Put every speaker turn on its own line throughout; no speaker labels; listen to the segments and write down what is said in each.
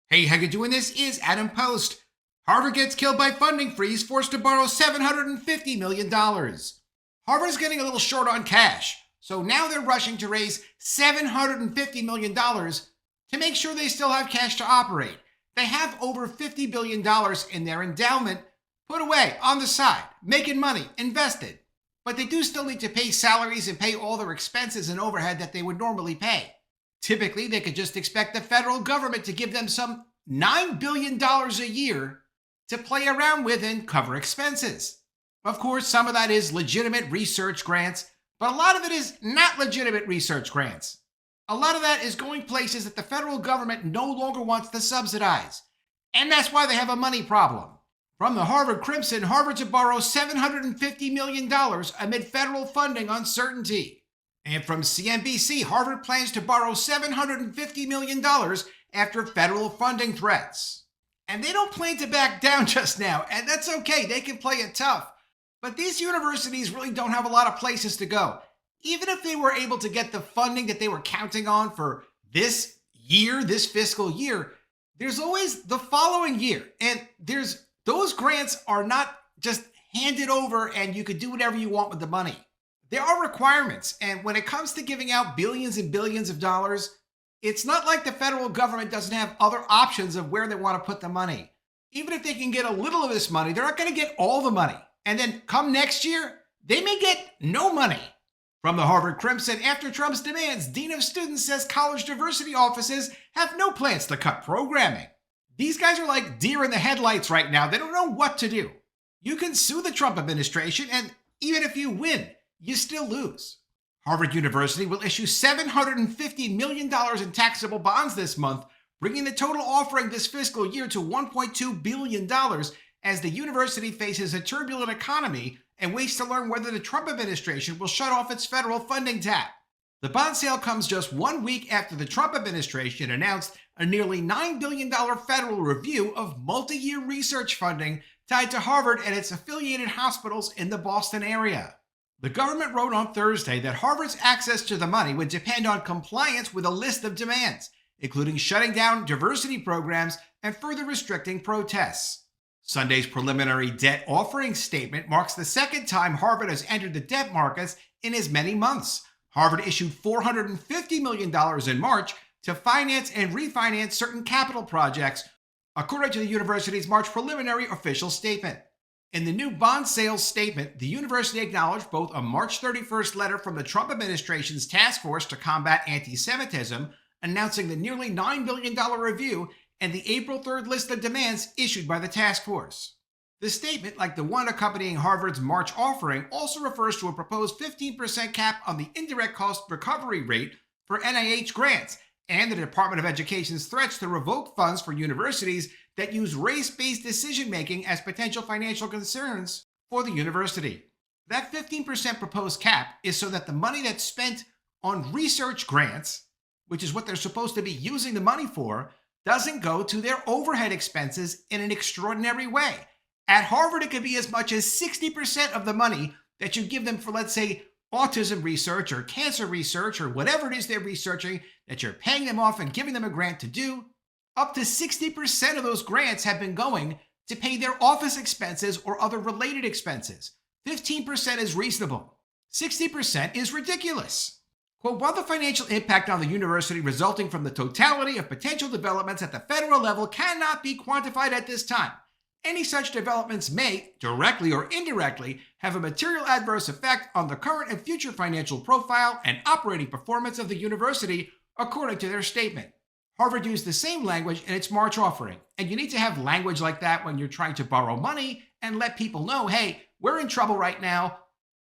Hey, how you doing? This is Adam Post. Harvard gets killed by funding freeze, forced to borrow $750 million. Harvard is getting a little short on cash, so now they're rushing to raise $750 million to make sure they still have cash to operate. They have over $50 billion in their endowment put away on the side, making money, invested. But they do still need to pay salaries and pay all their expenses and overhead that they would normally pay. Typically, they could just expect the federal government to give them some $9 billion a year to play around with and cover expenses. Of course, some of that is legitimate research grants, but a lot of it is not legitimate research grants. A lot of that is going places that the federal government no longer wants to subsidize. And that's why they have a money problem. From the Harvard Crimson, Harvard to borrow $750 million amid federal funding uncertainty. And from CNBC, Harvard plans to borrow $750 million after federal funding threats. And they don't plan to back down just now, and that's okay, they can play it tough. But these universities really don't have a lot of places to go. Even if they were able to get the funding that they were counting on for this year, this fiscal year, there's always the following year. And those grants are not just handed over and you could do whatever you want with the money. There are requirements, and when it comes to giving out billions and billions of dollars, it's not like the federal government doesn't have other options of where they want to put the money. Even if they can get a little of this money, they're not going to get all the money. And then come next year, they may get no money. From the Harvard Crimson, after Trump's demands, Dean of Students says college diversity offices have no plans to cut programming. These guys are like deer in the headlights right now. They don't know what to do. You can sue the Trump administration, and even if you win, you still lose. Harvard University will issue $750 million in taxable bonds this month, bringing the total offering this fiscal year to $1.2 billion as the university faces a turbulent economy and waits to learn whether the Trump administration will shut off its federal funding tap. The bond sale comes just 1 week after the Trump administration announced a nearly $9 billion federal review of multi-year research funding tied to Harvard and its affiliated hospitals in the Boston area. The government wrote on Thursday that Harvard's access to the money would depend on compliance with a list of demands, including shutting down diversity programs and further restricting protests. Sunday's preliminary debt offering statement marks the second time Harvard has entered the debt markets in as many months. Harvard issued $450 million in March to finance and refinance certain capital projects, according to the university's March preliminary official statement. In the new bond sales statement, the university acknowledged both a March 31st letter from the Trump administration's task force to combat anti-Semitism, announcing the nearly $9 billion review, and the April 3rd list of demands issued by the task force. The statement, like the one accompanying Harvard's March offering, also refers to a proposed 15% cap on the indirect cost recovery rate for NIH grants, and the Department of Education's threats to revoke funds for universities that use race-based decision-making as potential financial concerns for the university. That 15% proposed cap is so that the money that's spent on research grants, which is what they're supposed to be using the money for, doesn't go to their overhead expenses in an extraordinary way. At Harvard, it could be as much as 60% of the money that you give them for, let's say, autism research or cancer research or whatever it is they're researching that you're paying them off and giving them a grant to do. Up to 60% of those grants have been going to pay their office expenses or other related expenses. 15% is reasonable. 60% is ridiculous. Quote, while the financial impact on the university resulting from the totality of potential developments at the federal level cannot be quantified at this time, any such developments may, directly or indirectly, have a material adverse effect on the current and future financial profile and operating performance of the university, according to their statement. Harvard used the same language in its March offering, and you need to have language like that when you're trying to borrow money and let people know, hey, we're in trouble right now,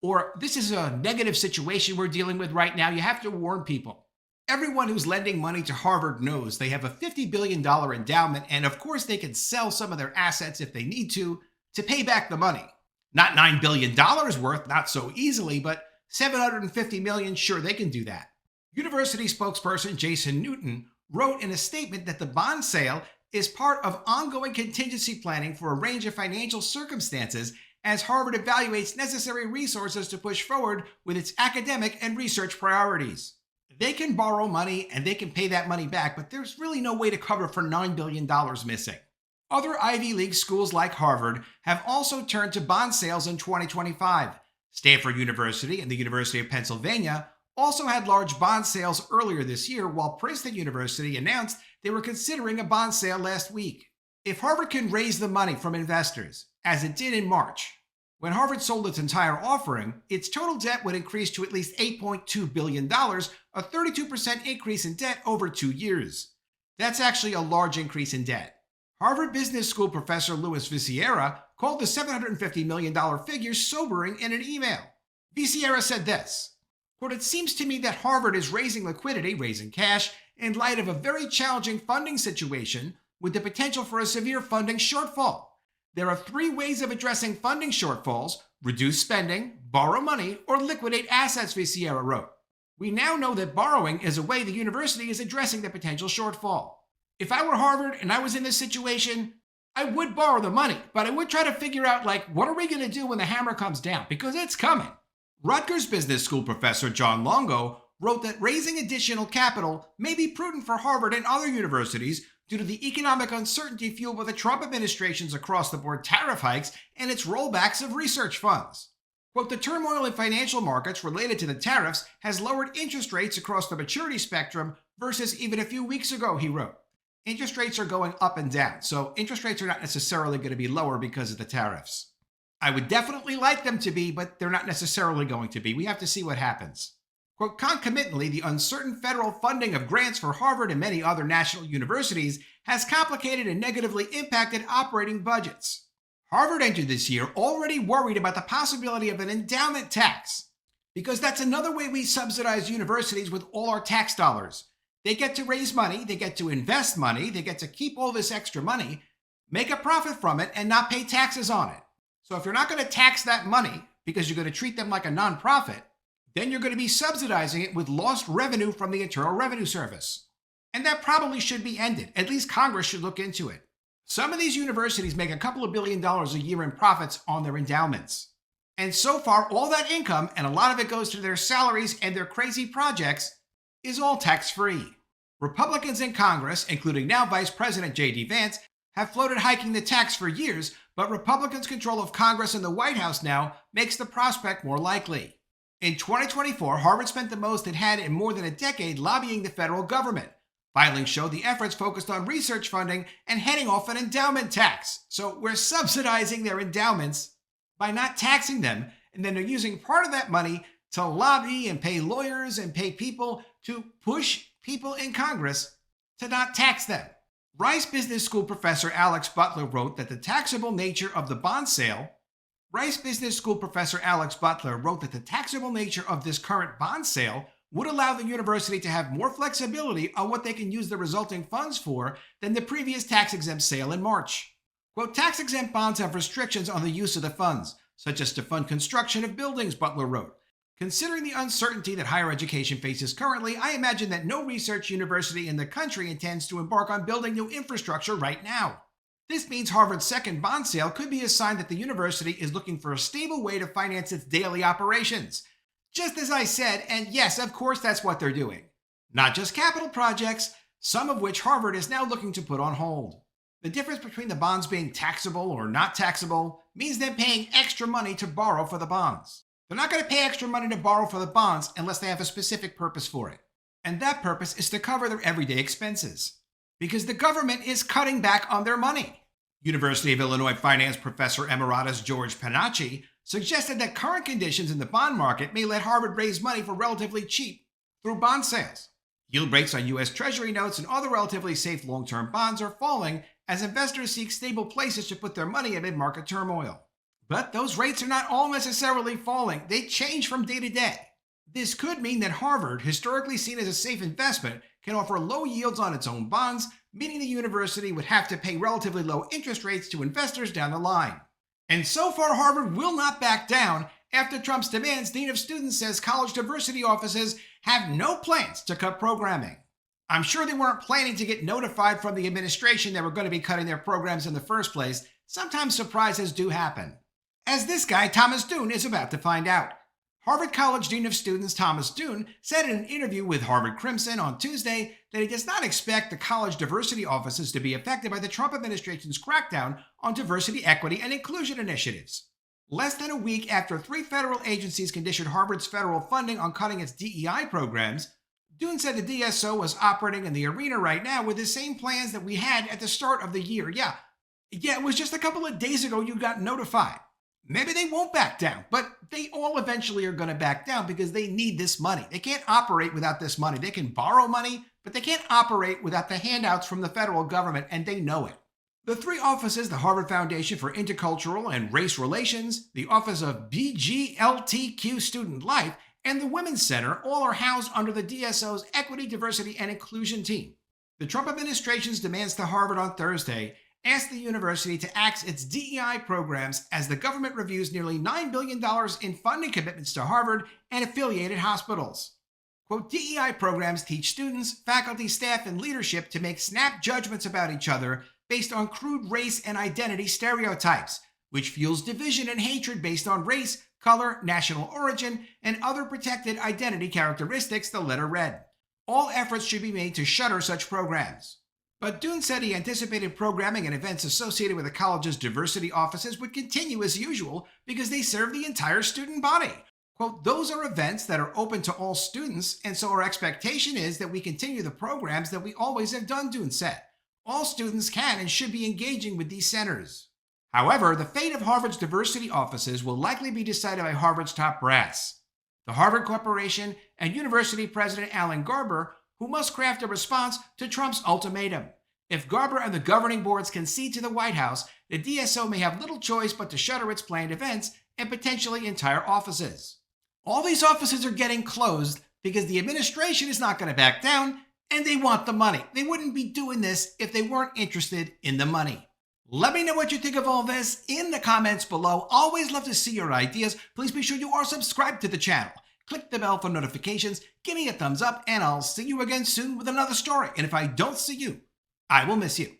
or this is a negative situation we're dealing with right now. You have to warn people. Everyone who's lending money to Harvard knows they have a $50 billion endowment, and of course they can sell some of their assets if they need to pay back the money. Not $9 billion worth, not so easily, but $750 million, sure, they can do that. University spokesperson Jason Newton wrote in a statement that the bond sale is part of ongoing contingency planning for a range of financial circumstances as Harvard evaluates necessary resources to push forward with its academic and research priorities. They can borrow money and they can pay that money back, but there's really no way to cover for $9 billion missing. Other Ivy League schools like Harvard have also turned to bond sales in 2025. Stanford University and the University of Pennsylvania also had large bond sales earlier this year, while Princeton University announced they were considering a bond sale last week. If Harvard can raise the money from investors, as it did in March, when Harvard sold its entire offering, its total debt would increase to at least $8.2 billion, a 32% increase in debt over 2 years. That's actually a large increase in debt. Harvard Business School professor Louis Viciera called the $750 million figure sobering in an email. Viciera said this, quote, "It seems to me that Harvard is raising liquidity, raising cash, in light of a very challenging funding situation with the potential for a severe funding shortfall. There are 3 ways of addressing funding shortfalls: reduce spending, borrow money, or liquidate assets," Viciera wrote. "We now know that borrowing is a way the university is addressing the potential shortfall. If I were Harvard and I was in this situation, I would borrow the money, but I would try to figure out, what are we going to do when the hammer comes down? Because it's coming." Rutgers Business School professor John Longo wrote that raising additional capital may be prudent for Harvard and other universities due to the economic uncertainty fueled by the Trump administration's across-the-board tariff hikes and its rollbacks of research funds. Quote, "The turmoil in financial markets related to the tariffs has lowered interest rates across the maturity spectrum versus even a few weeks ago," he wrote. Interest rates are going up and down, so interest rates are not necessarily going to be lower because of the tariffs. I would definitely like them to be, but they're not necessarily going to be. We have to see what happens. Quote, "Concomitantly, the uncertain federal funding of grants for Harvard and many other national universities has complicated and negatively impacted operating budgets. Harvard entered this year already worried about the possibility of an endowment tax, because that's another way we subsidize universities with all our tax dollars. They get to raise money, they get to invest money, they get to keep all this extra money, make a profit from it, and not pay taxes on it. So if you're not going to tax that money because you're going to treat them like a nonprofit, then you're going to be subsidizing it with lost revenue from the Internal Revenue Service. And that probably should be ended. At least Congress should look into it. Some of these universities make a couple of $1 billion a year in profits on their endowments. And so far, all that income, and a lot of it goes to their salaries and their crazy projects, is all tax-free. Republicans in Congress, including now Vice President J.D. Vance, have floated hiking the tax for years, but Republicans' control of Congress and the White House now makes the prospect more likely. In 2024, Harvard spent the most it had in more than a decade lobbying the federal government. Filings show the efforts focused on research funding and heading off an endowment tax. So we're subsidizing their endowments by not taxing them, and then they're using part of that money to lobby and pay lawyers and pay people to push people in Congress to not tax them. Rice Business School professor Alex Butler wrote that the taxable nature of the bond sale Rice Business School professor Alex Butler wrote that the taxable nature of this current bond sale would allow the university to have more flexibility on what they can use the resulting funds for than the previous tax-exempt sale in March. Quote, "Tax-exempt bonds have restrictions on the use of the funds, such as to fund construction of buildings," Butler wrote. "Considering the uncertainty that higher education faces currently, I imagine that no research university in the country intends to embark on building new infrastructure right now. This means Harvard's second bond sale could be a sign that the university is looking for a stable way to finance its daily operations. Just as I said, and yes, of course that's what they're doing. Not just capital projects, some of which Harvard is now looking to put on hold. The difference between the bonds being taxable or not taxable means them paying extra money to borrow for the bonds. They're not going to pay extra money to borrow for the bonds unless they have a specific purpose for it. And that purpose is to cover their everyday expenses. Because the government is cutting back on their money." University of Illinois finance professor emeritus George Panacci suggested that current conditions in the bond market may let Harvard raise money for relatively cheap through bond sales. Yield rates on U.S. Treasury notes and other relatively safe long-term bonds are falling as investors seek stable places to put their money amid market turmoil. But those rates are not all necessarily falling. They change from day to day. This could mean that Harvard, historically seen as a safe investment, can offer low yields on its own bonds, meaning the university would have to pay relatively low interest rates to investors down the line. And so far, Harvard will not back down. After Trump's demands, Dean of Students says college diversity offices have no plans to cut programming. I'm sure they weren't planning to get notified from the administration they were going to be cutting their programs in the first place. Sometimes surprises do happen, as this guy, Thomas Doon, is about to find out. Harvard College Dean of Students Thomas Doon said in an interview with Harvard Crimson on Tuesday that he does not expect the college diversity offices to be affected by the Trump administration's crackdown on diversity, equity, and inclusion initiatives. Less than a week after 3 federal agencies conditioned Harvard's federal funding on cutting its DEI programs, Doon said the DSO was operating in the arena right now with the same plans that we had at the start of the year. Yeah, it was just a couple of days ago you got notified. Maybe they won't back down, but they all eventually are going to back down because they need this money. They can't operate without this money. They can borrow money, but they can't operate without the handouts from the federal government, and they know it. The 3 offices, the Harvard Foundation for Intercultural and Race Relations, the Office of BGLTQ Student Life, and the Women's Center, all are housed under the DSO's Equity, Diversity, and Inclusion team. The Trump administration's demands to Harvard on Thursday asked the university to axe its DEI programs as the government reviews nearly $9 billion in funding commitments to Harvard and affiliated hospitals. Quote, DEI programs teach students, faculty, staff, and leadership to make snap judgments about each other based on crude race and identity stereotypes, which fuels division and hatred based on race, color, national origin, and other protected identity characteristics, the letter read. All efforts should be made to shutter such programs. But Doon said he anticipated programming and events associated with the college's diversity offices would continue as usual because they serve the entire student body. Quote, those are events that are open to all students, and so our expectation is that we continue the programs that we always have done, Doon said. All students can and should be engaging with these centers. However, the fate of Harvard's diversity offices will likely be decided by Harvard's top brass. The Harvard Corporation and University President Alan Garber, who must craft a response to Trump's ultimatum. If Garber and the governing boards concede to the White House, the DSO may have little choice but to shutter its planned events and potentially entire offices. All these offices are getting closed because the administration is not going to back down and they want the money. They wouldn't be doing this if they weren't interested in the money. Let me know what you think of all this in the comments below. Always love to see your ideas. Please be sure you are subscribed to the channel. Click the bell for notifications, give me a thumbs up, and I'll see you again soon with another story. And if I don't see you, I will miss you.